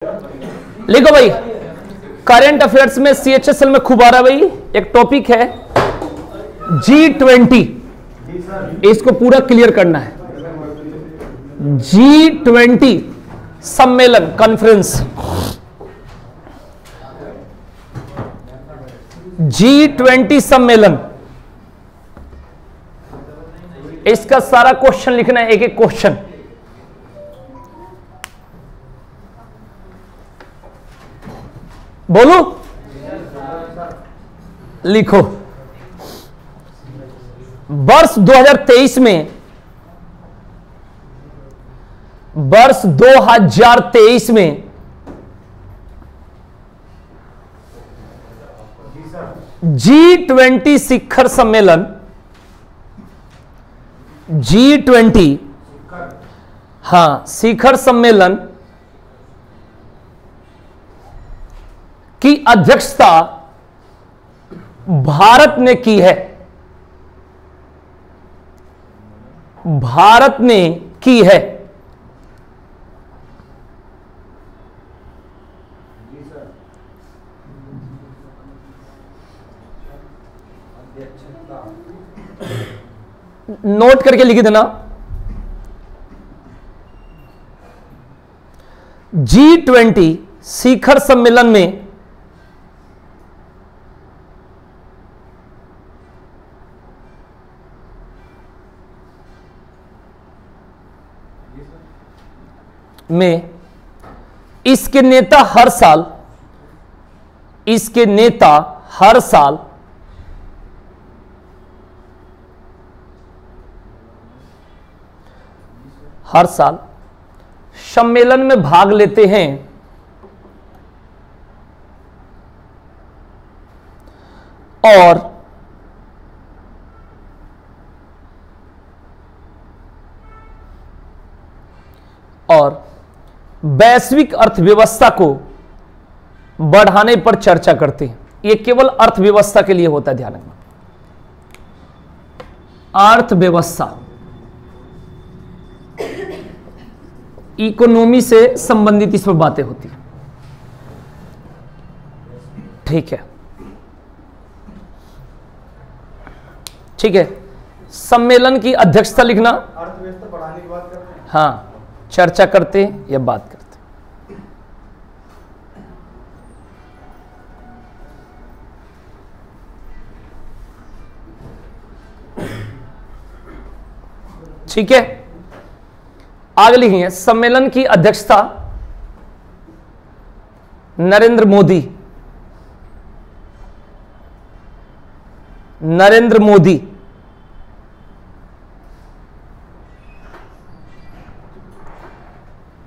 लिखो भाई, current affairs में CHSL में खूब आ रहा है भाई, एक टॉपिक है G20। इसको पूरा क्लियर करना है। G20 सम्मेलन, कॉन्फ्रेंस, G20 सम्मेलन, इसका सारा क्वेश्चन लिखना है, एक एक क्वेश्चन। बोलो, लिखो। वर्ष 2023 में, वर्ष 2023 में G20 शिखर सम्मेलन, G20 हां शिखर सम्मेलन की अध्यक्षता भारत ने की है। भारत ने की है। नोट करके लिख देना। G20 शिखर सम्मेलन में इसके नेता हर साल, इसके नेता हर साल सम्मेलन में भाग लेते हैं और वैश्विक अर्थव्यवस्था को बढ़ाने पर चर्चा करते हैं। यह केवल अर्थव्यवस्था के लिए होता है, ध्यान रखना। अर्थव्यवस्था, इकोनॉमी से संबंधित इस पर बातें होती है। ठीक है, ठीक है। सम्मेलन की अध्यक्षता लिखना। अर्थव्यवस्था बढ़ाने की बात करते हैं। हाँ, चर्चा करते हैं या बात करते हैं। ठीक है, आगे लिखेंगे। सम्मेलन की अध्यक्षता नरेंद्र मोदी, नरेंद्र मोदी।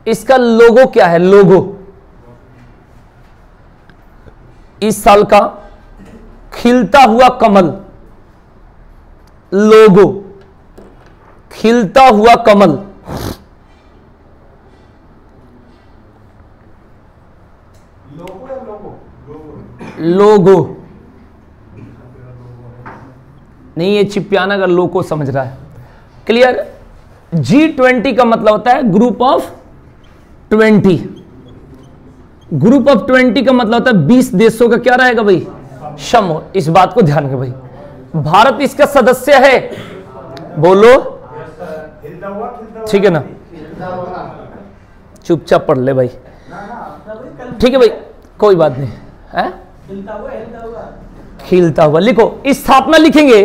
इसका लोगो क्या है? लोगो इस साल का खिलता हुआ कमल, लोगो खिलता हुआ कमल। लोगो या लोगो? लोगो नहीं, ये चिपियाना का लोगो समझ रहा है। क्लियर? G20 का मतलब होता है ग्रुप ऑफ 20। ग्रुप ऑफ 20 का मतलब होता है 20 देशों का क्या रहेगा भाई? समूह। इस बात को ध्यान रखें भाई। भारत इसका सदस्य है। बोलो, ठीक है ना? चुपचाप पढ़ ले भाई। ठीक है भाई, कोई बात नहीं है। खिलता हुआ लिखो। स्थापना लिखेंगे।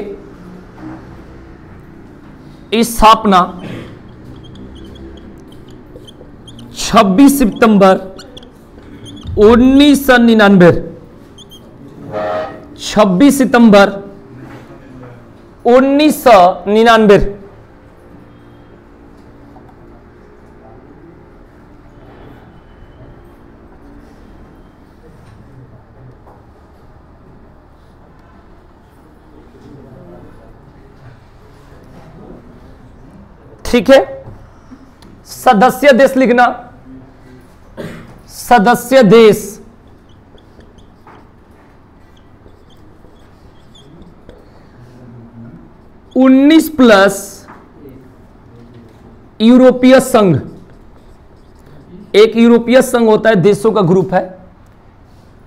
स्थापना 26 सितंबर 1999। 26 सितंबर 1999। ठीक है। सदस्य देश लिखना। सदस्य देश 19+ यूरोपीय संघ एक यूरोपीय संघ होता है, देशों का ग्रुप है,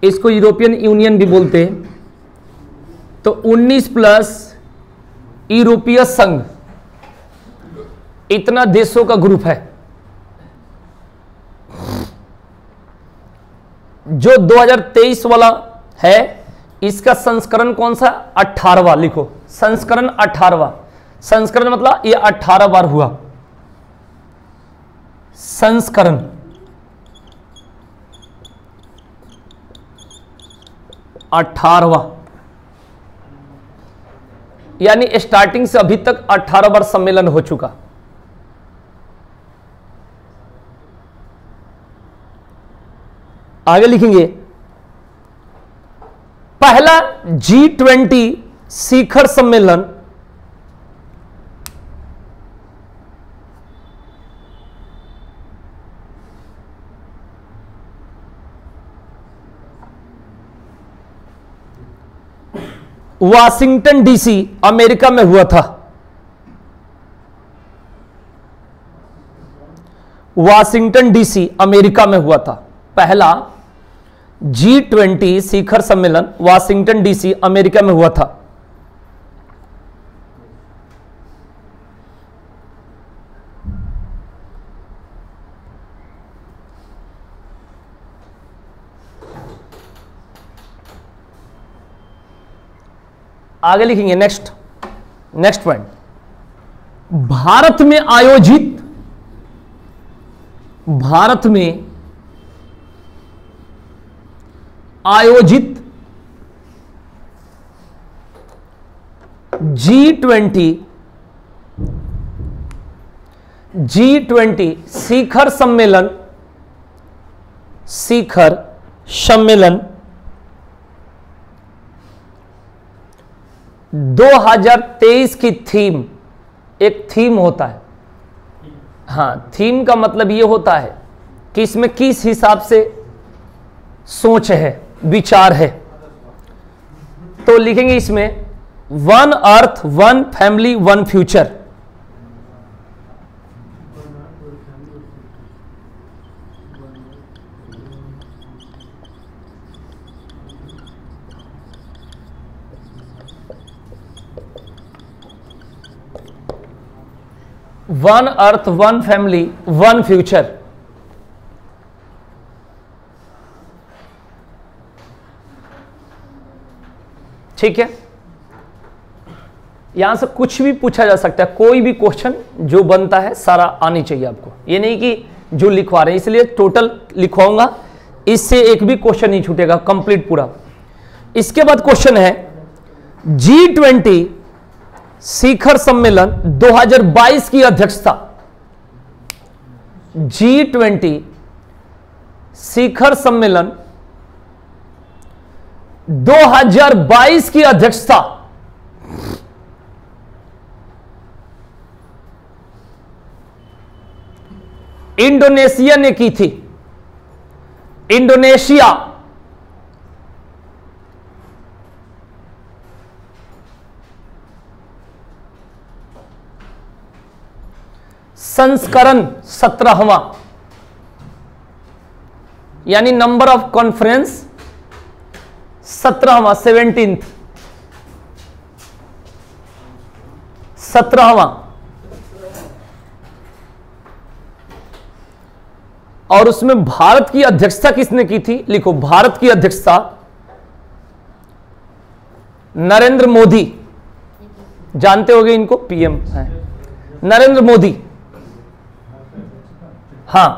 इसको यूरोपियन यूनियन भी बोलते हैं। तो 19 प्लस यूरोपीय संघ, इतना देशों का ग्रुप है। जो 2023 वाला है, इसका संस्करण कौन सा? 18वां लिखो, संस्करण 18वां। संस्करण मतलब ये 18 बार हुआ संस्करण। अठारहवां, यानी स्टार्टिंग से अभी तक 18 बार सम्मेलन हो चुका। आगे लिखेंगे, पहला G20 शिखर सम्मेलन वाशिंगटन डीसी अमेरिका में हुआ था। वाशिंगटन डीसी अमेरिका में हुआ था। पहला G20 शिखर सम्मेलन वाशिंगटन डीसी अमेरिका में हुआ था। आगे लिखेंगे नेक्स्ट पॉइंट, भारत में आयोजित G20 शिखर सम्मेलन 2023 की थीम, एक थीम होता है। हाँ, थीम का मतलब ये होता है कि इसमें किस हिसाब से सोच है, विचार है। तो लिखेंगे इसमें one earth, one family, one future. One earth, one family, one future. ठीक है, यहां से कुछ भी पूछा जा सकता है, कोई भी क्वेश्चन जो बनता है सारा आनी चाहिए आपको। ये नहीं कि जो लिखवा रहे हैं, इसलिए टोटल लिखवाऊंगा, इससे एक भी क्वेश्चन नहीं छूटेगा, कंप्लीट पूरा। इसके बाद क्वेश्चन है G20 शिखर सम्मेलन 2022 की अध्यक्षता। G20 शिखर सम्मेलन 2022 की अध्यक्षता इंडोनेशिया ने की थी। इंडोनेशिया संस्करण 17वां, यानी नंबर ऑफ कॉन्फ्रेंस 17वां, 17वां। और उसमें भारत की अध्यक्षता किसने की थी? लिखो, भारत की अध्यक्षता नरेंद्र मोदी, जानते होंगे इनको, पीएम है नरेंद्र मोदी। हां,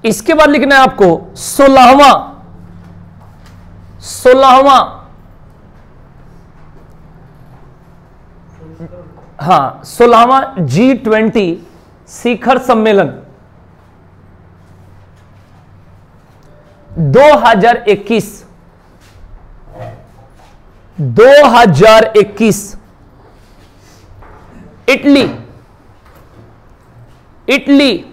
इसके बाद लिखना है आपको 16वां हाँ 16वां G20 शिखर सम्मेलन 2021 इटली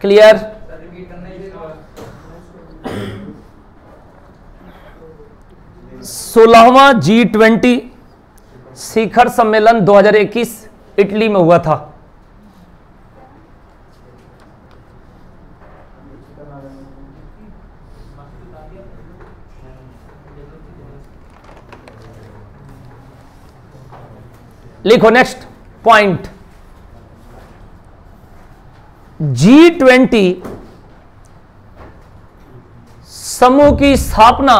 क्लियर? 16वां G20 शिखर सम्मेलन 2021 इटली में हुआ था। लिखो नेक्स्ट पॉइंट। G20 समूह की स्थापना,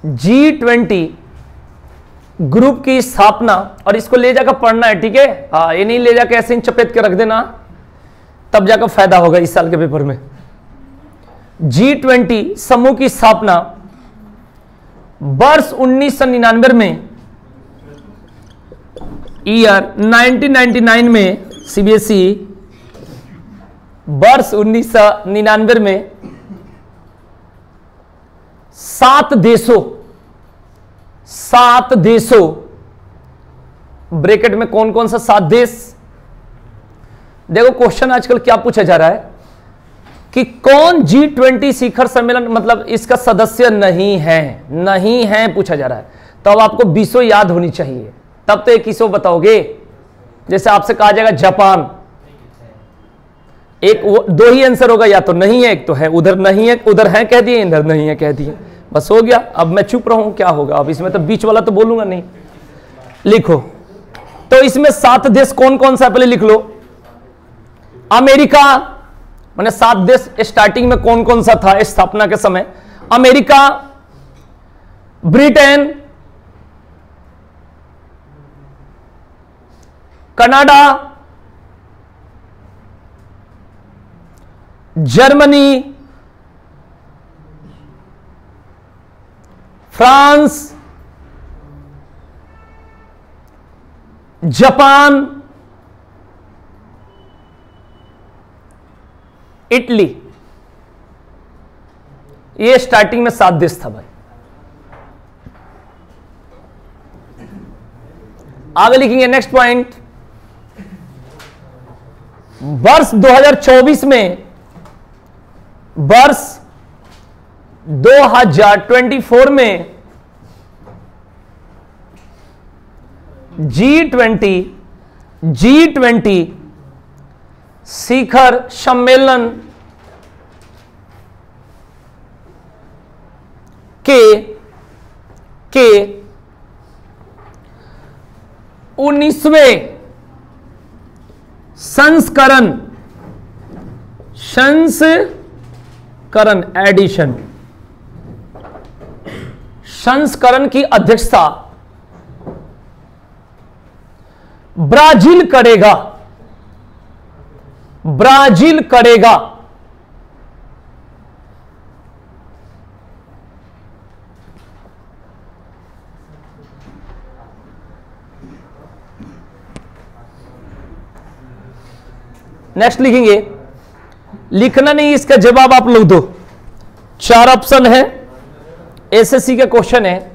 G20 ग्रुप की स्थापना, और इसको ले जाकर पढ़ना है, ठीक है? हाँ, ये नहीं ले जाकर ऐसे ही चपेट के रख देना, तब जाकर फायदा होगा इस साल के पेपर में। G20 समूह की स्थापना वर्ष 1999 में, ईयर 1999 में, CBSE वर्ष 1999 में 7 देशों, ब्रैकेट में कौन कौन सा 7 देश? देखो क्वेश्चन आजकल क्या पूछा जा रहा है कि कौन G20 शिखर सम्मेलन मतलब इसका सदस्य नहीं है पूछा जा रहा है। तो अब आपको 20 याद होनी चाहिए, तब तो 21 बताओगे। जैसे आपसे कहा जाएगा जापान, एक दो ही आंसर होगा, या तो नहीं है, एक तो है। उधर नहीं है, उधर है कह दिए, इधर नहीं है कह दिए, बस हो गया। अब मैं चुप रहूं, क्या होगा? अब इसमें तो बीच वाला तो बोलूंगा नहीं। लिखो तो इसमें 7 देश कौन कौन सा, पहले लिख लो। अमेरिका, मैंने 7 देश स्टार्टिंग में कौन कौन सा था स्थापना के समय? America, Britain, Canada, Germany, France, Japan, Italy. ये स्टार्टिंग में 7 देश था भाई। आगे लिखेंगे नेक्स्ट पॉइंट। वर्ष 2024 में, वर्ष 2024 में G20 शिखर सम्मेलन के 19वें संस्करण की अध्यक्षता ब्राजील करेगा। नेक्स्ट लिखेंगे, लिखना नहीं, इसका जवाब आप लोग दो। 4 ऑप्शन है, एसएससी का क्वेश्चन है।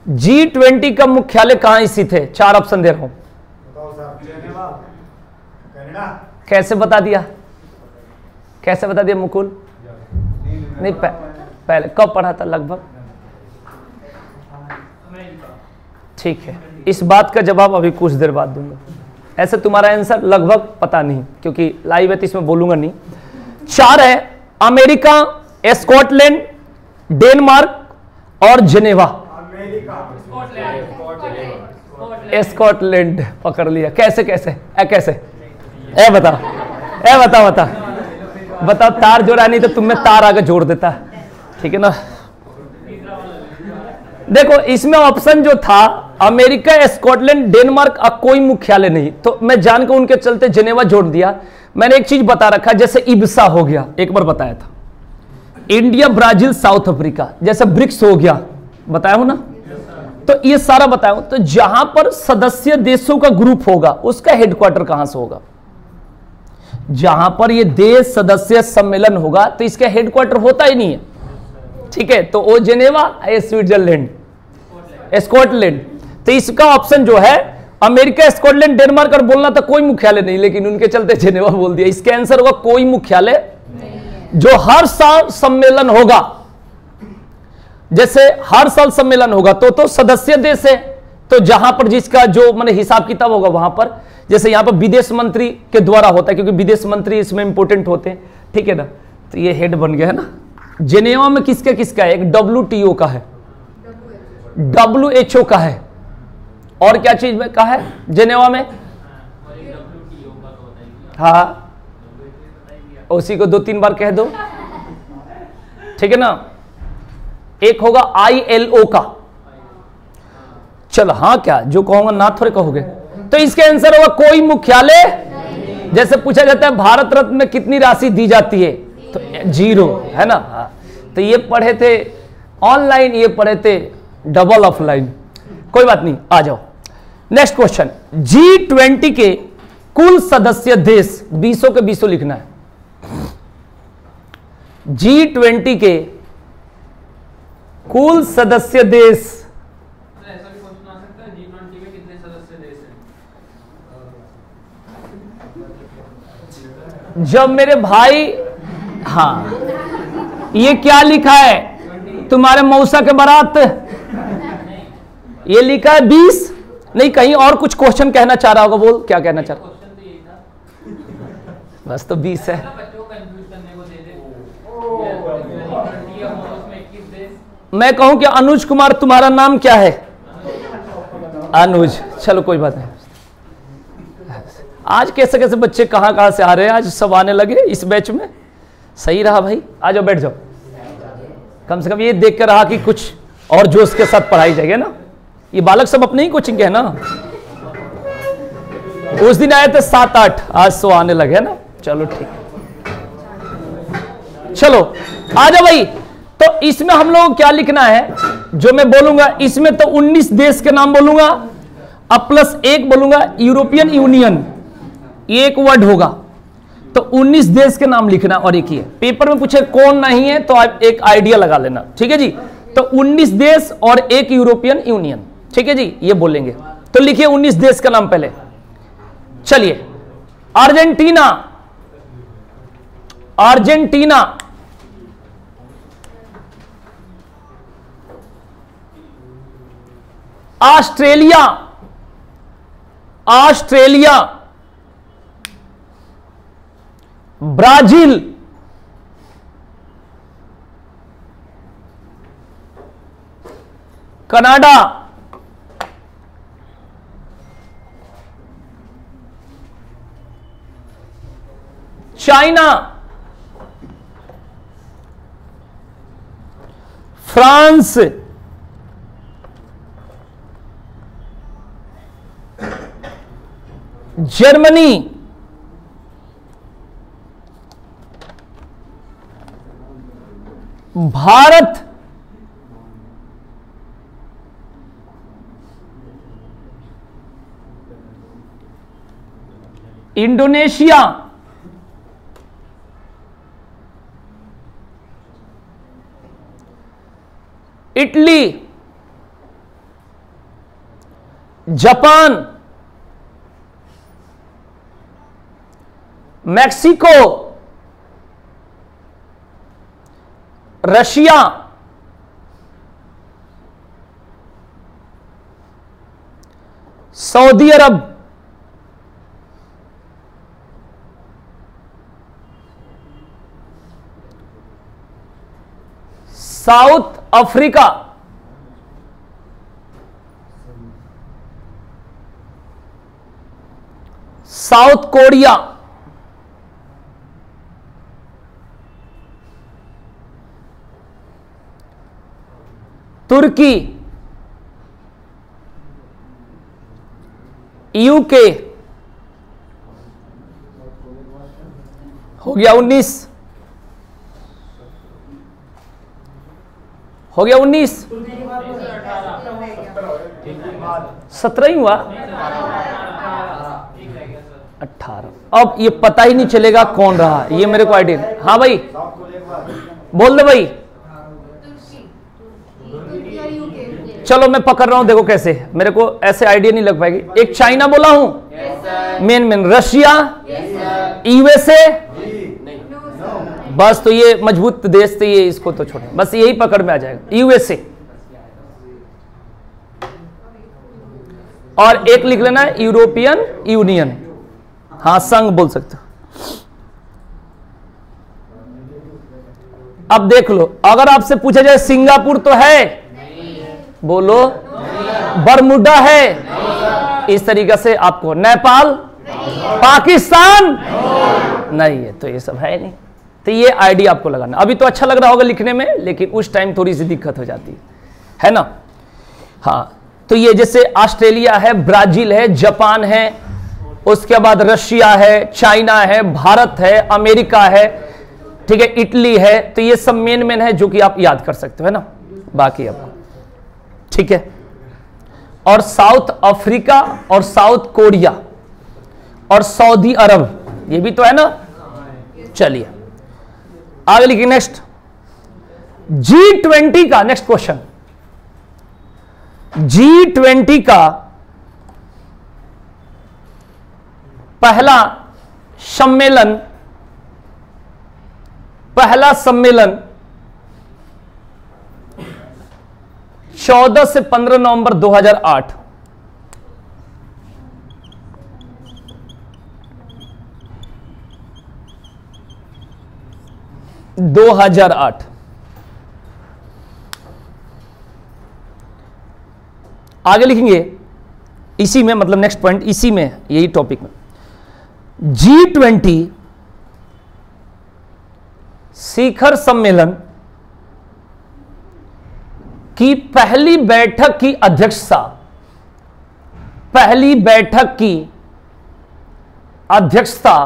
G20 का मुख्यालय कहां स्थित है? 4 ऑप्शन दे रहा हूं। कैसे बता दिया मुकुल? नहीं, पहले कब पढ़ा था लगभग? ठीक है, इस बात का जवाब अभी कुछ देर बाद दूंगा। ऐसे तुम्हारा आंसर लगभग पता नहीं, क्योंकि लाइव है तो इसमें बोलूंगा नहीं। 4 है, अमेरिका, स्कॉटलैंड, डेनमार्क और जेनेवा। स्कॉटलैंड पकड़ लिया। कैसे बताओ। तार जोड़ा नहीं तो तुम्हें तार आगे जोड़ देता, ठीक है ना? देखो इसमें ऑप्शन जो था अमेरिका, स्कॉटलैंड, डेनमार्क, कोई मुख्यालय नहीं, तो मैं जानकर उनके चलते जेनेवा जोड़ दिया। मैंने एक चीज बता रखा, जैसे इब्सा हो गया, एक बार बताया था। इंडिया, ब्राजील, साउथ अफ्रीका, जैसे ब्रिक्स हो गया, बताया हूं ना? तो ये सारा बताया हूं। तो जहां पर सदस्य देशों का ग्रुप होगा उसका हेडक्वार्टर कहां से होगा? जहां पर ये देश सदस्य सम्मेलन होगा तो इसका हेडक्वार्टर होता ही नहीं है, ठीक है? तो वो जेनेवा, स्विट्जरलैंड, स्कॉटलैंड। तो इसका ऑप्शन जो है अमेरिका, स्कॉटलैंड, डेनमार्क और बोलना तो कोई मुख्यालय नहीं, लेकिन उनके चलते जेनेवा बोल दिया। इसका आंसर होगा कोई मुख्यालय जो हर साल सम्मेलन होगा। जैसे हर साल सम्मेलन होगा तो सदस्य देश है, तो जहां पर जिसका जो माने हिसाब किताब होगा वहां पर, जैसे यहां पर विदेश मंत्री के द्वारा होता है, क्योंकि विदेश मंत्री इसमें इंपोर्टेंट होते हैं, ठीक है ना। तो ये हेड बन गया है ना। जेनेवा में किसका किसका है? एक WTO का है, WHO का है, और क्या चीज में का है जेनेवा में? हाँ, उसी को 2-3 बार कह दो, ठीक है ना। एक होगा ILO का। चलो हाँ, क्या जो कहूंगा ना थोड़े कहोगे। तो इसका आंसर होगा कोई मुख्यालय। जैसे पूछा जाता है भारत रत्न में कितनी राशि दी जाती है, तो 0 है ना। हाँ, तो ये पढ़े थे ऑनलाइन, ये पढ़े थे डबल ऑफलाइन, कोई बात नहीं। आ जाओ नेक्स्ट क्वेश्चन। G20 के कुल सदस्य देश 20 के 20 लिखना है। G20 के कुल सदस्य देश, ऐसा भी क्वेश्चन आ सकता है G20 में कितने सदस्य देश हैं? जब मेरे भाई, हाँ ये क्या लिखा है तुम्हारे मौसा के बारात, ये लिखा है 20, नहीं कहीं और कुछ क्वेश्चन कहना चाह रहा होगा, बोल क्या कहना चाह रहा। क्वेश्चन तो यही था, बस तो 20 है। बच्चों को कंफ्यूज करने को दे दे। G20 और उसमें 21 देश। मैं कहूं कि अनुज कुमार तुम्हारा नाम क्या है? अनुज, चलो कोई बात नहीं। आज कैसे कैसे बच्चे कहां कहां से आ रहे हैं, आज सब आने लगे इस बैच में। सही रहा भाई, आ जाओ बैठ जाओ। कम से कम ये देख कर रहा कि कुछ और जोश के साथ पढ़ाई जाएगी ना। ये बालक सब अपने ही कोचिंग के है ना। उस दिन आए थे 7-8, आज 100 आने लगे ना। चलो ठीक, चलो आ जाओ भाई। तो इसमें हम लोग क्या लिखना है, जो मैं बोलूंगा इसमें तो 19 देश के नाम बोलूंगा, अब प्लस 1 बोलूंगा यूरोपियन यूनियन, ये एक वर्ड होगा। तो 19 देश के नाम लिखना, और एक ही है। पेपर में पूछे कौन नहीं है तो आप एक आइडिया लगा लेना, ठीक है जी। तो 19 देश और एक यूरोपियन यूनियन, ठीक है जी, ये बोलेंगे। तो लिखिए 19 देश का नाम पहले। चलिए, Argentina, Argentina, Australia, Australia, Brazil, Canada, China, France, Germany, Bharat, Indonesia, Italy, Japan, Mexico, Russia, Saudi Arab, South Africa, South Korea, तुर्की, यूके, हो गया 19, हो गया 19, 17 ही हुआ, 18। अब ये पता ही नहीं चलेगा कौन रहा, ये मेरे को आइडिया। हाँ भाई बोल दे भाई। चलो मैं पकड़ रहा हूं, देखो कैसे, मेरे को ऐसे आइडिया नहीं लग पाएगी। एक चाइना बोला हूं, मेन रशिया, यूएसए, बस तो ये मजबूत देश थे ये, इसको तो छोड़े, बस यही पकड़ में आ जाएगा, यूएसए। और एक लिख लेना है यूरोपियन यूनियन, हाँ संघ बोल सकते हो। अब देख लो, अगर आपसे पूछा जाए सिंगापुर तो है, बोलो, बरमुडा है, इस तरीके से आपको, नेपाल, पाकिस्तान नहीं है, तो ये सब है नहीं। तो ये आइडिया आपको लगाना। अभी तो अच्छा लग रहा होगा लिखने में, लेकिन उस टाइम थोड़ी सी दिक्कत हो जाती है ना। हाँ, तो ये जैसे ऑस्ट्रेलिया है, ब्राजील है, जापान है, उसके बाद रशिया है, चाइना है, भारत है, अमेरिका है, ठीक है, इटली है। तो ये सब मेन है जो कि आप याद कर सकते हो, है ना, बाकी आपको ठीक है। और साउथ अफ्रीका और साउथ कोरिया और सऊदी अरब, ये भी तो है ना। चलिए आगे लिखिए नेक्स्ट, G20 का नेक्स्ट क्वेश्चन। G20 का पहला सम्मेलन 14 से 15 नवंबर 2008। आगे लिखेंगे इसी में, मतलब नेक्स्ट पॉइंट इसी में, यही टॉपिक में। G20 शिखर सम्मेलन की पहली बैठक की अध्यक्षता,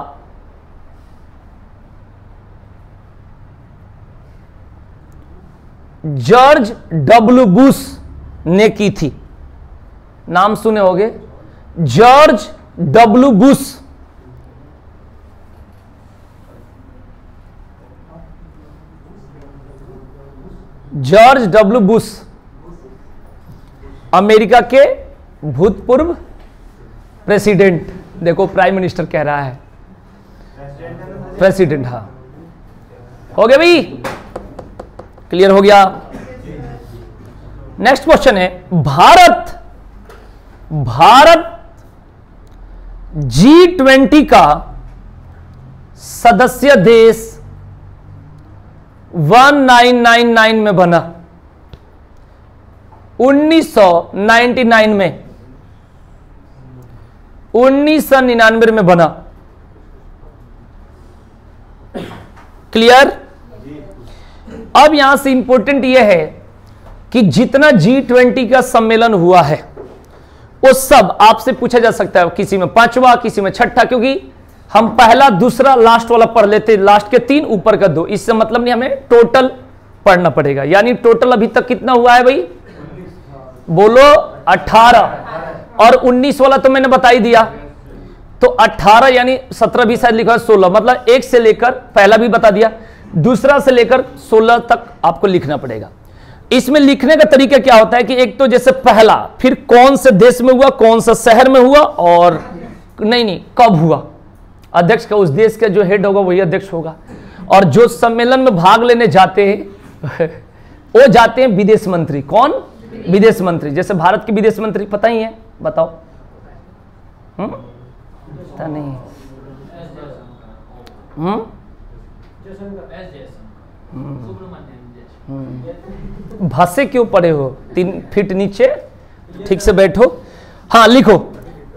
जॉर्ज डब्ल्यू बुश ने की थी। नाम सुने होंगे, George W Bush. George W Bush America के भूतपूर्व प्रेसिडेंट, देखो प्राइम मिनिस्टर कह रहा है, प्रेसिडेंट, हाँ हो गया भाई, क्लियर हो गया। नेक्स्ट क्वेश्चन है, भारत G20 का सदस्य देश 1999 में बना, 1999 में, 1999 में बना। क्लियर। अब यहां से इंपॉर्टेंट यह है कि जितना G20 का सम्मेलन हुआ है वो सब आपसे पूछा जा सकता है, किसी में 5वां, किसी में 6ठा, क्योंकि हम पहला, दूसरा, लास्ट वाला पढ़ लेते, लास्ट के 3, ऊपर का 2। इससे मतलब नहीं, हमें टोटल पढ़ना पड़ेगा। यानी टोटल अभी तक कितना हुआ है भाई, बोलो 18, और 19 वाला तो मैंने बता ही दिया, तो 18 यानी 17 भी शायद लिखा है, 16, मतलब एक से लेकर, पहला भी बता दिया, दूसरा से लेकर 16 तक आपको लिखना पड़ेगा। इसमें लिखने का तरीका क्या होता है कि एक तो जैसे पहला, फिर कौन से देश में हुआ, कौन सा शहर में हुआ, और नहीं कब हुआ, अध्यक्ष का, उस देश का जो हेड होगा वही अध्यक्ष होगा। और जो सम्मेलन में भाग लेने जाते हैं वो जाते हैं विदेश मंत्री। कौन? विदेश मंत्री। जैसे भारत के विदेश मंत्री पता ही है, बताओ। पता नहीं। भाषे क्यों पढ़े हो? 3 फीट नीचे ठीक से बैठो। हाँ लिखो।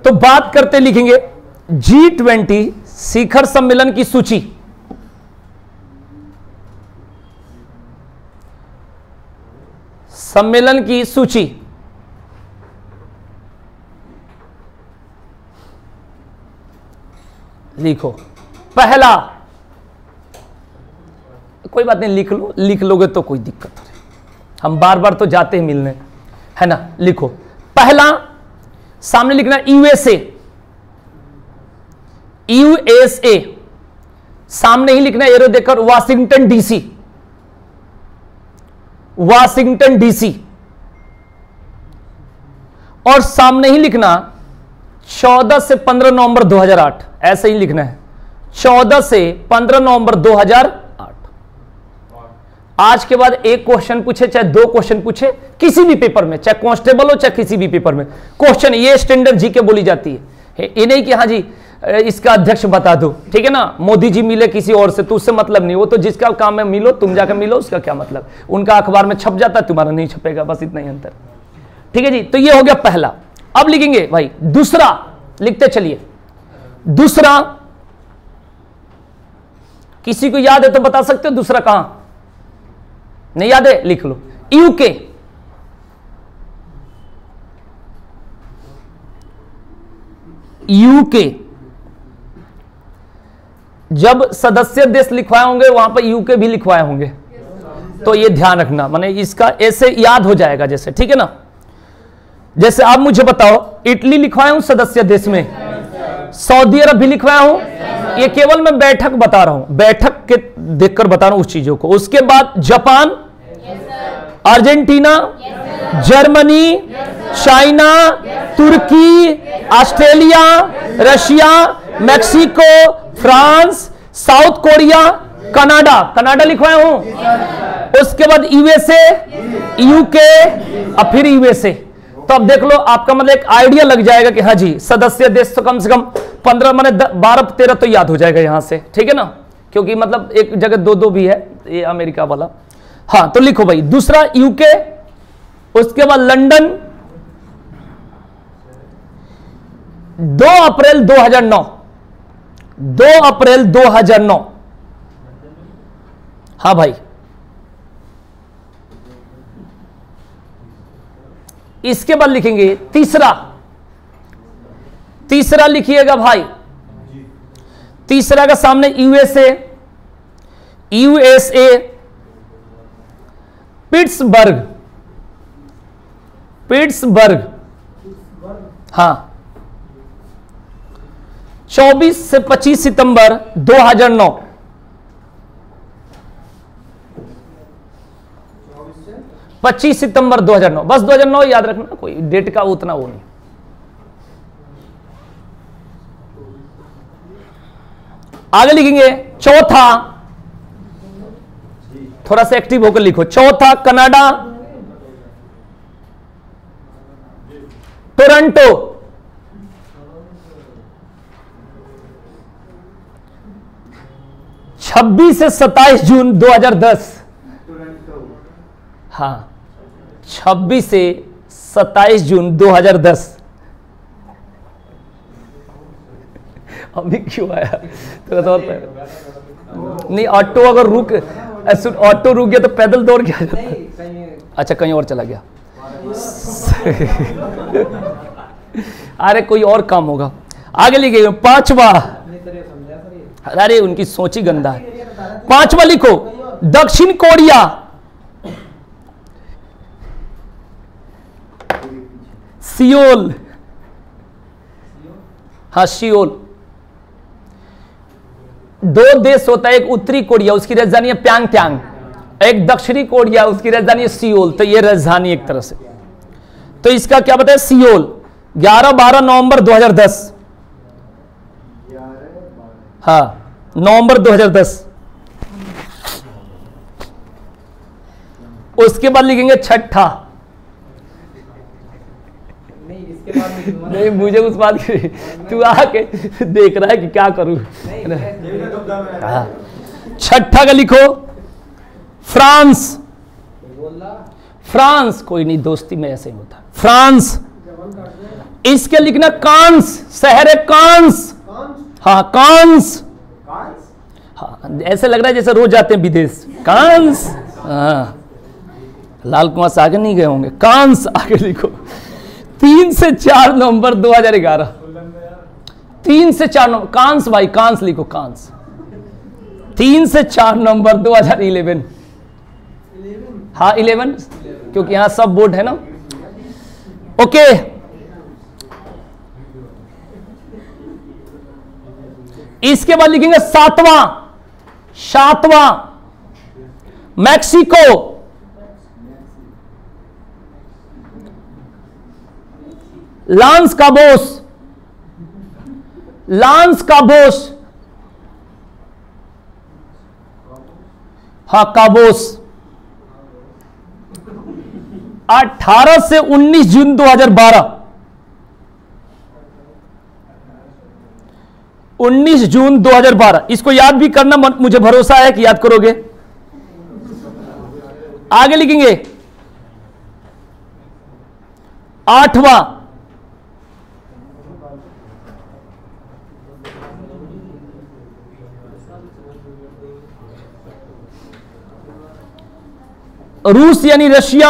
तो बात करते लिखेंगे G20 शिखर सम्मेलन की सूची। सम्मेलन की सूची लिखो। पहला, कोई बात नहीं, लिख लो, लिख लोगे तो कोई दिक्कत नहीं, हम बार बार तो जाते हैं मिलने, है ना। लिखो पहला, सामने लिखना यूएसए, यूएसए, सामने ही लिखना एरो देकर वाशिंगटन डीसी, वाशिंगटन डीसी। और सामने ही लिखना 14 से 15 नवंबर 2008, ऐसे ही लिखना है 14 से 15 नवंबर 2008। आज के बाद एक क्वेश्चन पूछे चाहे दो क्वेश्चन पूछे किसी भी पेपर में, चाहे कांस्टेबल हो चाहे किसी भी पेपर में, क्वेश्चन ये स्टैंडर्ड जीके बोली जाती है। ये नहीं कि हाँ जी इसका अध्यक्ष बता दो, ठीक है ना, मोदी जी मिले किसी और से तो उससे मतलब नहीं, वो तो जिसका काम है मिलो, तुम जाकर मिलो, उसका क्या मतलब, उनका अखबार में छप जाता है, तुम्हारा नहीं छपेगा, बस इतना ही अंतर। ठीक है जी, तो ये हो गया पहला। अब लिखेंगे भाई दूसरा, लिखते चलिए दूसरा। किसी को याद है तो बता सकते हो दूसरा कहां, नहीं याद है लिख लो। यूके, यूके जब सदस्य देश लिखवाए होंगे वहां पर यूके भी लिखवाए होंगे, तो ये ध्यान रखना, माने इसका ऐसे याद हो जाएगा जैसे, ठीक है ना। जैसे आप मुझे बताओ इटली लिखवाया हूं सदस्य देश में, सऊदी अरब भी लिखवाया हूं, ये केवल मैं बैठक बता रहा हूं, बैठक के देखकर बता रहा हूं उस चीजों को। उसके बाद जापान, अर्जेंटीना, जर्मनी, चाइना, तुर्की, Australia, Russia, Mexico, France, South Korea, Canada, Canada लिखवाया हूं। उसके बाद यूएसए, यूके और फिर यूएसए। तो अब देख लो, आपका मतलब एक आइडिया लग जाएगा कि हाँ जी सदस्य देश तो कम से कम 15 माने 12-13 तो याद हो जाएगा यहां से, ठीक है ना, क्योंकि मतलब एक जगह 2-2 भी है, ये अमेरिका वाला। हाँ तो लिखो भाई दूसरा यूके, उसके बाद लंदन 2 अप्रैल 2009, 2 अप्रैल 2009। हाँ भाई, इसके बाद लिखेंगे तीसरा, तीसरा लिखिएगा भाई, तीसरा का सामने यूएसए, यूएसए पिट्सबर्ग, पिट्सबर्ग, हाँ 24 से 25 सितंबर 2009, 25 सितंबर 2009, बस 2009 याद रखना, कोई डेट का उतना वो नहीं। आगे लिखेंगे चौथा, थोड़ा सा एक्टिव होकर लिखो, चौथा कनाडा, टोरंटो, छब्बीस से 27 जून 2010, हाँ 26 से 27 जून 2010। अभी क्यों आया थोड़ा सा और नहीं, ऑटो अगर रुक, ऑटो रुक गया तो पैदल दौड़ के आ जाता। अच्छा कहीं और चला गया अरे कोई और काम होगा। आगे लिखिए पांचवा, अरे उनकी सोच ही गंदा है। पांचवा लिखो दक्षिण कोरिया, सियोल, हाँ सियोल। 2 देश होता है, एक उत्तरी कोरिया उसकी राजधानी है प्यांगयांग, एक दक्षिणी कोरिया उसकी राजधानी है सियोल। तो ये राजधानी एक तरह से, तो इसका क्या बताया सियोल। 11-12 नवंबर 2010, हाँ नवंबर 2010। उसके बाद लिखेंगे छठा, नहीं मुझे उस बात की, तू आके देख रहा है कि क्या करूं। छठा का लिखो फ्रांस, फ्रांस, कोई नहीं दोस्ती में ऐसे ही होता है, फ्रांस। इसके लिखना कांस, शहर है कांस, हाँ कांस, हाँ ऐसे लग रहा है जैसे रोज जाते हैं विदेश, कांस, हाँ लाल कुआं से आगे नहीं गए होंगे, कांस। आगे लिखो 3 से 4 नवंबर 2011, 3 से 4 नवंबर, कांस भाई कांस लिखो, कांस 3 से 4 नवंबर 2011, हाँ 11 क्योंकि यहां सब बोर्ड है ना। ओके इसके बाद लिखेंगे सातवां Mexico, lance Cabos, lance Cabos, हाँ काबोस, 18 से 19 जून 2012, 19 जून 2012। इसको याद भी करना, मुझे भरोसा है कि याद करोगे। आगे लिखेंगे 8वां, रूस यानी रशिया,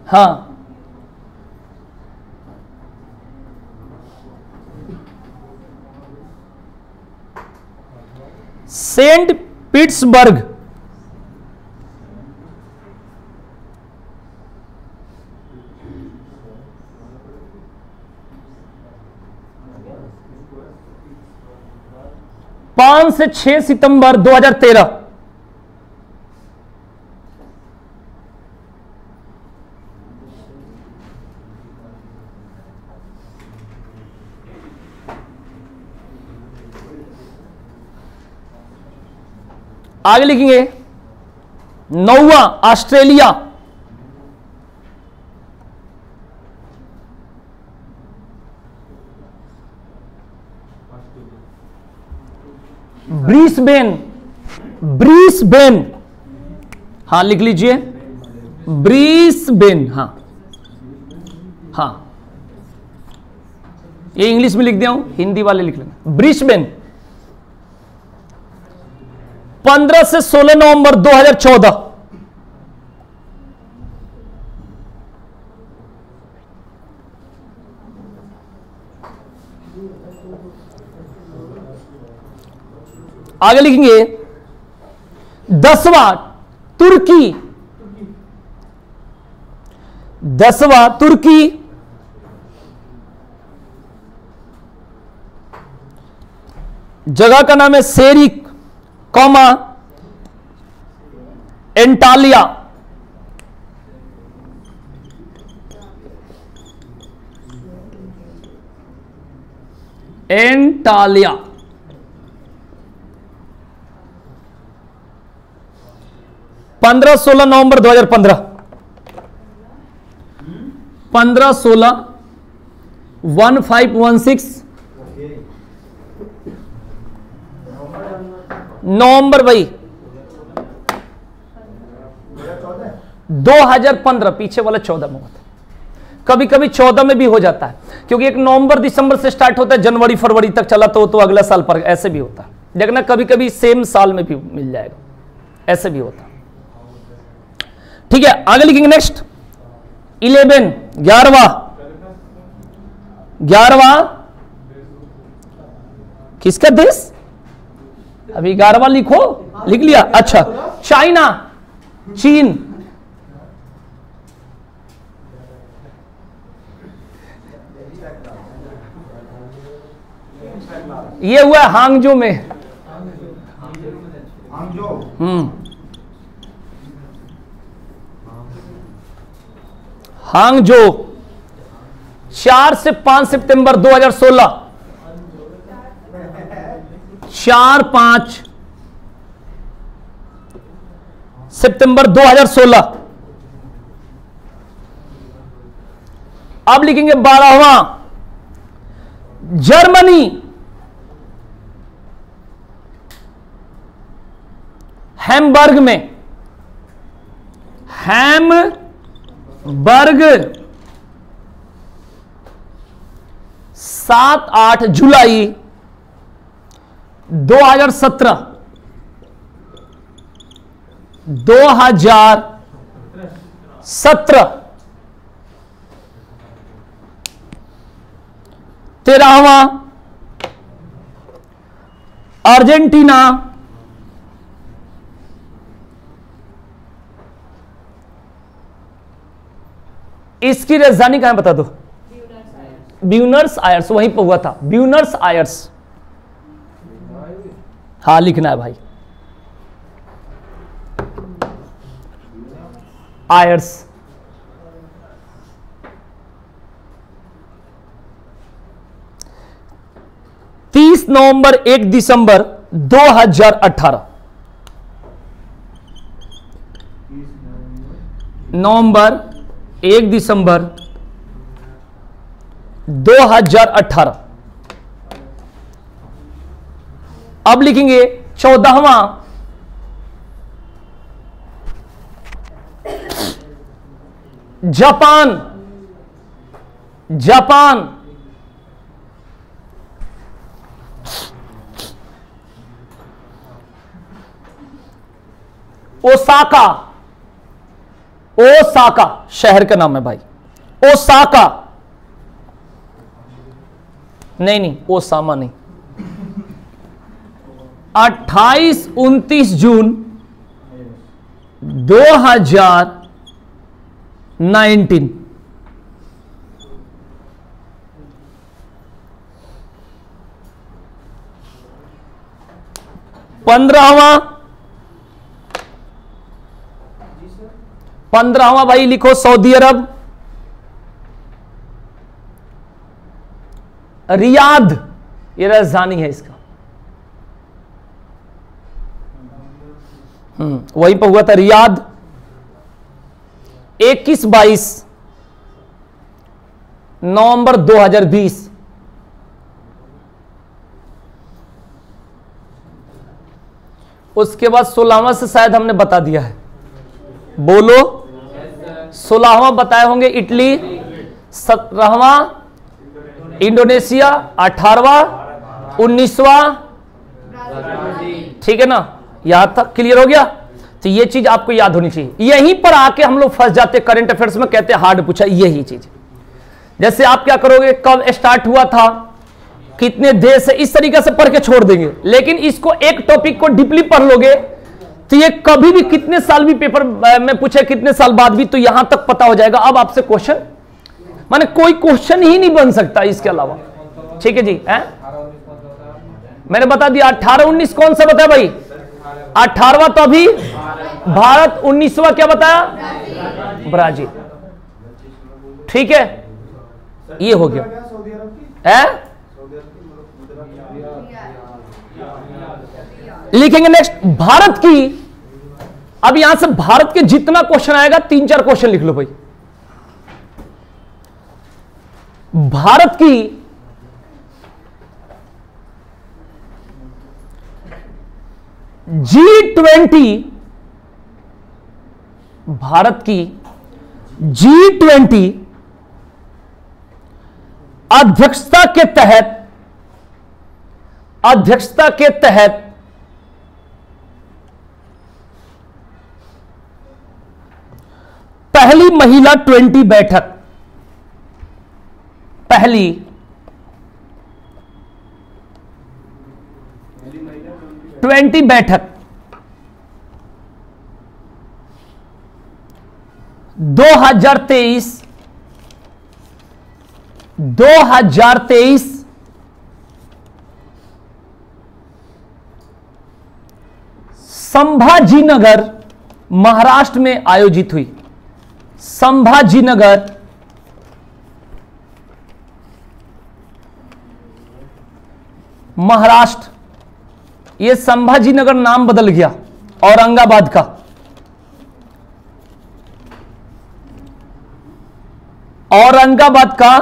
हाँ सेंट पीटर्सबर्ग, पांच से 6 सितंबर 2013, आगे लिखेंगे 9वां ऑस्ट्रेलिया, ब्रिस्बेन, ब्रिस्बेन, हाँ लिख लीजिए ब्रिस्बेन, हाँ हाँ ये इंग्लिश में लिख दिया हूं, हिंदी वाले लिख लेंगे ब्रिस्बेन। 15 से 16 नवंबर 2014, आगे लिखेंगे 10वां तुर्की, 10वां तुर्की, जगह का नाम है सेरिक कॉमा एंटालिया, एंटालिया। 15-16 नवंबर 2015, 15-16 1516 नवंबर, भाई 2015, पीछे वाला 14 में होता है, कभी कभी 14 में भी हो जाता है, क्योंकि एक नवंबर दिसंबर से स्टार्ट होता है, जनवरी फरवरी तक चला तो अगला साल पर ऐसे भी होता है। देखना कभी कभी सेम साल में भी मिल जाएगा, ऐसे भी होता है। ठीक है, आगे लिखेंगे नेक्स्ट 11, 11वां किसका देश, अभी 11वां लिखो, लिख लिया, अच्छा चाइना, चीन, ये हुआ हांगजो में, हांगजो 4 से 5 सितंबर 2016, 4-5 सितंबर 2016। अब लिखेंगे 12वां जर्मनी, हैमबर्ग में, हैमबर्ग 7-8 जुलाई 2017, 2017। 13वां अर्जेंटीना, इसकी राजधानी कहां बता दो, ब्यूनस आयर्स, वहीं पर हुआ था ब्यूनस आयर्स, हाँ लिखना है भाई। आयर्स। नवंबर 1 दिसंबर 2018, नवंबर 1 दिसंबर 2018। अब लिखेंगे 14वां जापान, जापान ओसाका, ओसाका शहर का नाम है भाई, ओसाका, नहीं नहीं ओसामा नहीं। 28-29 जून 2019। 15वां भाई लिखो सऊदी अरब, रियाद, ये राजधानी है इसका। वहीं पर हुआ था रियाद। 21-22 नवंबर 2020। उसके बाद 16वां से शायद हमने बता दिया है, बोलो। 16वां बताए होंगे इटली, 17वां इंडोनेशिया, 18वां, 19वां, ठीक है ना, यहां तक क्लियर हो गया। तो ये चीज आपको याद होनी चाहिए। यहीं पर आके हम लोग फंस जाते करंट अफेयर्स में, कहते हैं हार्ड पूछा, यही चीज। जैसे आप क्या करोगे, कब स्टार्ट हुआ था, कितने देश से, इस तरीके से पढ़ के छोड़ देंगे। लेकिन इसको एक टॉपिक को डीपली पढ़ लोगे तो ये कभी भी कितने साल भी पेपर में पूछे, कितने साल बाद भी, तो यहां तक पता हो जाएगा। अब आपसे क्वेश्चन माने कोई क्वेश्चन ही नहीं बन सकता इसके अलावा, ठीक है जी। मैंने बता दिया 18-19 कौन सा बताया भाई, 18वां तो अभी भारत, 19वां क्या बताया, ब्राजील, ठीक है। ये हो गया है। लिखेंगे नेक्स्ट भारत की। अब यहां से भारत के जितना क्वेश्चन आएगा 3-4 क्वेश्चन लिख लो भाई। भारत की G20, भारत की G20 अध्यक्षता के तहत पहली महिला 20 बैठक, पहली 20 बैठक 2023 संभाजीनगर महाराष्ट्र में आयोजित हुई। संभाजीनगर महाराष्ट्र, यह संभाजीनगर नाम बदल गया औरंगाबाद का। औरंगाबाद का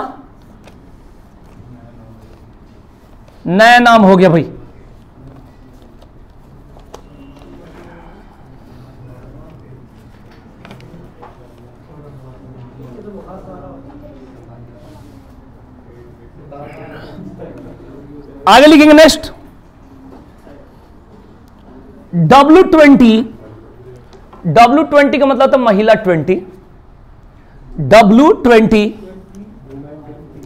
नया नाम हो गया भाई। आगे लिखेंगे नेक्स्ट W20 का मतलब था महिला 20। W20,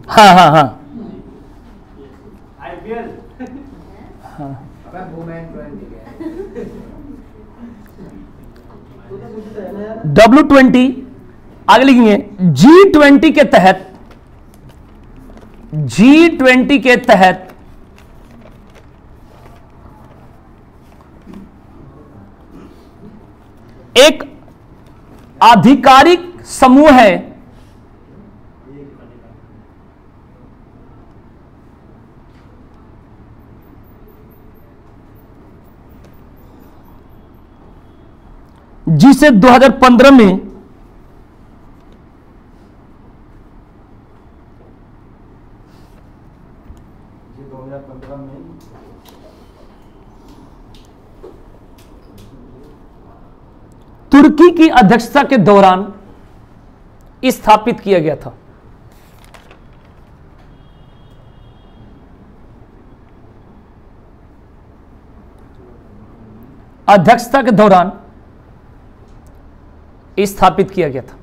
हाँ हाँ हाँ IPL, W20। आगे लिखेंगे G20 के तहत, G20 के तहत एक आधिकारिक समूह है जिसे 2015 में ये 2015 में तुर्की की अध्यक्षता के दौरान स्थापित किया गया था। अध्यक्षता के दौरान स्थापित किया गया था।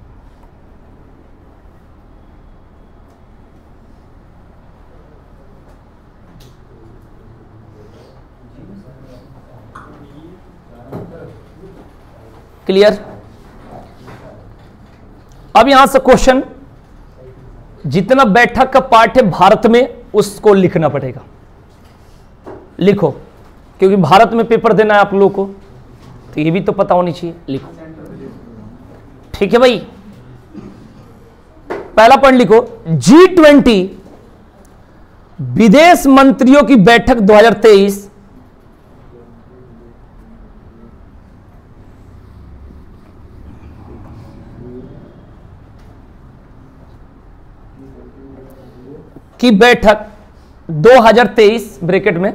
क्लियर? अब यहां से क्वेश्चन, जितना बैठक का पार्ट है भारत में उसको लिखना पड़ेगा। लिखो, क्योंकि भारत में पेपर देना है आप लोगों को, तो ये भी तो पता होनी चाहिए। लिखो, ठीक है भाई। पहला पॉइंट लिखो, G20 विदेश मंत्रियों की बैठक 2023 की बैठक 2023 ब्रैकेट में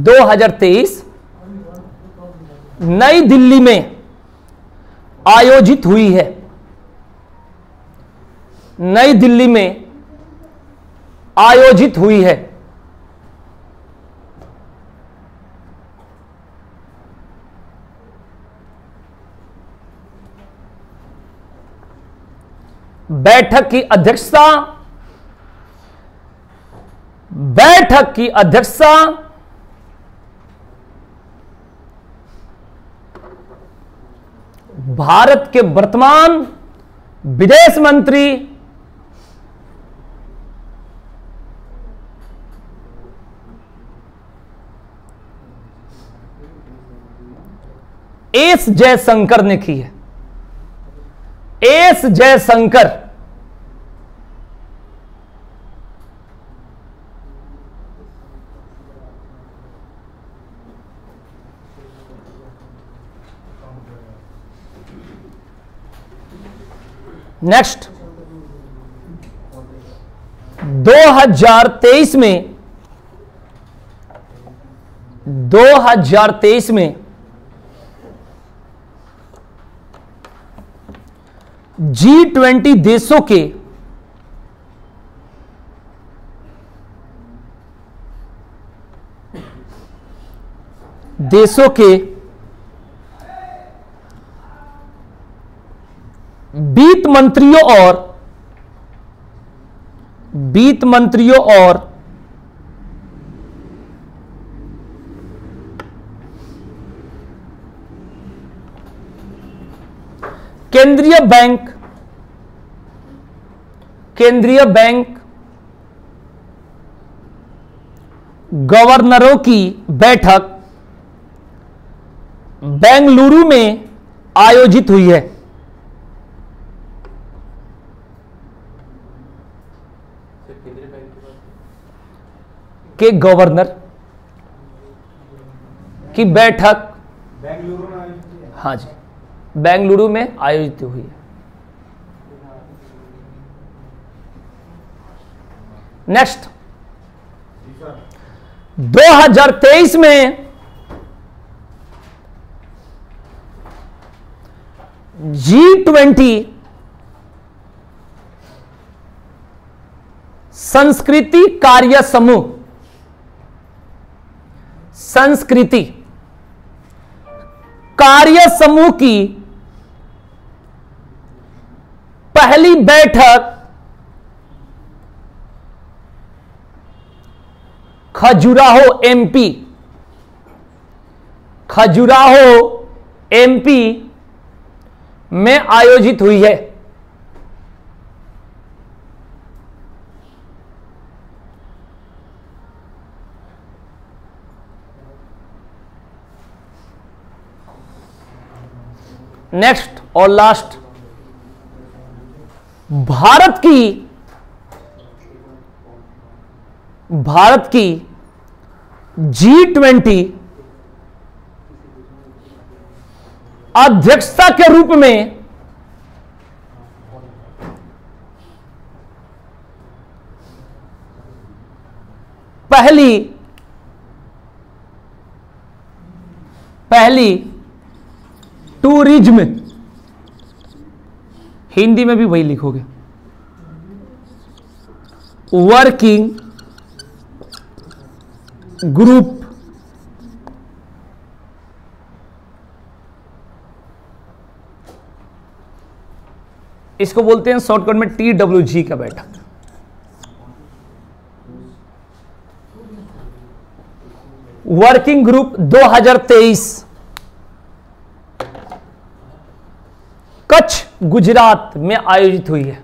2023 नई दिल्ली में आयोजित हुई है। नई दिल्ली में आयोजित हुई है। बैठक की अध्यक्षता भारत के वर्तमान विदेश मंत्री एस जयशंकर ने की है। एस जयशंकर नेक्स्ट 2023 में G20 देशों के वित्त मंत्रियों और केंद्रीय बैंक गवर्नरों की बैठक बेंगलुरु में आयोजित हुई है। के गवर्नर की बैठक बेंगलुरु में आयोजित है। हाँ जी, बेंगलुरु में आयोजित हुई है। नेक्स्ट 2023 में G20 संस्कृति कार्य समूह की पहली बैठक खजुराहो एमपी में आयोजित हुई है। नेक्स्ट और लास्ट, भारत की G20 अध्यक्षता के रूप में पहली टूरिज्म, हिंदी में भी वही लिखोगे, वर्किंग ग्रुप इसको बोलते हैं शॉर्टकट में TWG का बैठक। वर्किंग ग्रुप 2023 कच्छ गुजरात में आयोजित हुई है।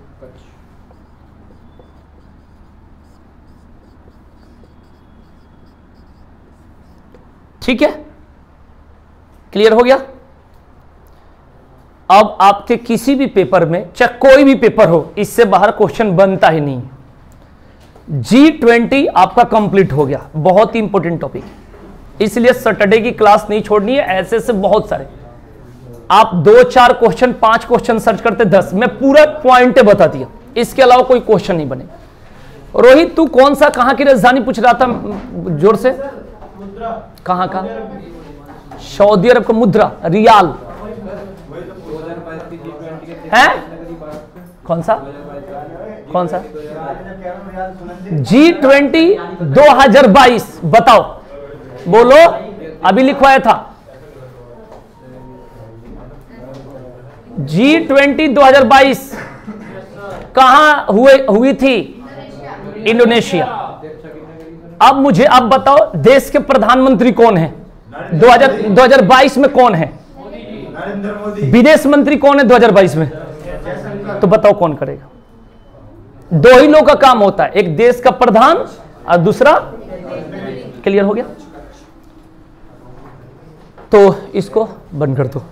ठीक है, क्लियर हो गया। अब आपके किसी भी पेपर में, चाहे कोई भी पेपर हो, इससे बाहर क्वेश्चन बनता ही नहीं। G20 आपका कंप्लीट हो गया, बहुत ही इंपॉर्टेंट टॉपिक है, इसलिए सैटरडे की क्लास नहीं छोड़नी है। ऐसे से बहुत सारे आप 2-4 क्वेश्चन 5 क्वेश्चन सर्च करते 10, मैं पूरा पॉइंट बता दिया, इसके अलावा कोई क्वेश्चन नहीं बने। रोहित तू कौन सा कहां की राजधानी पूछ रहा था जोर से? कहां का? सऊदी अरब का मुद्रा, रियाल है? कौन सा G20 2022 बताओ, बोलो, अभी लिखवाया था। G20 2022 कहां हुई थी? इंडोनेशिया। अब बताओ देश के प्रधानमंत्री कौन है 2022 में? कौन है नरेंद्र मोदी। विदेश मंत्री कौन है 2022 में? तो बताओ कौन करेगा? 2 ही लोग का काम होता है, एक देश का प्रधान और दूसरा। क्लियर हो गया? तो इसको बंद कर दो।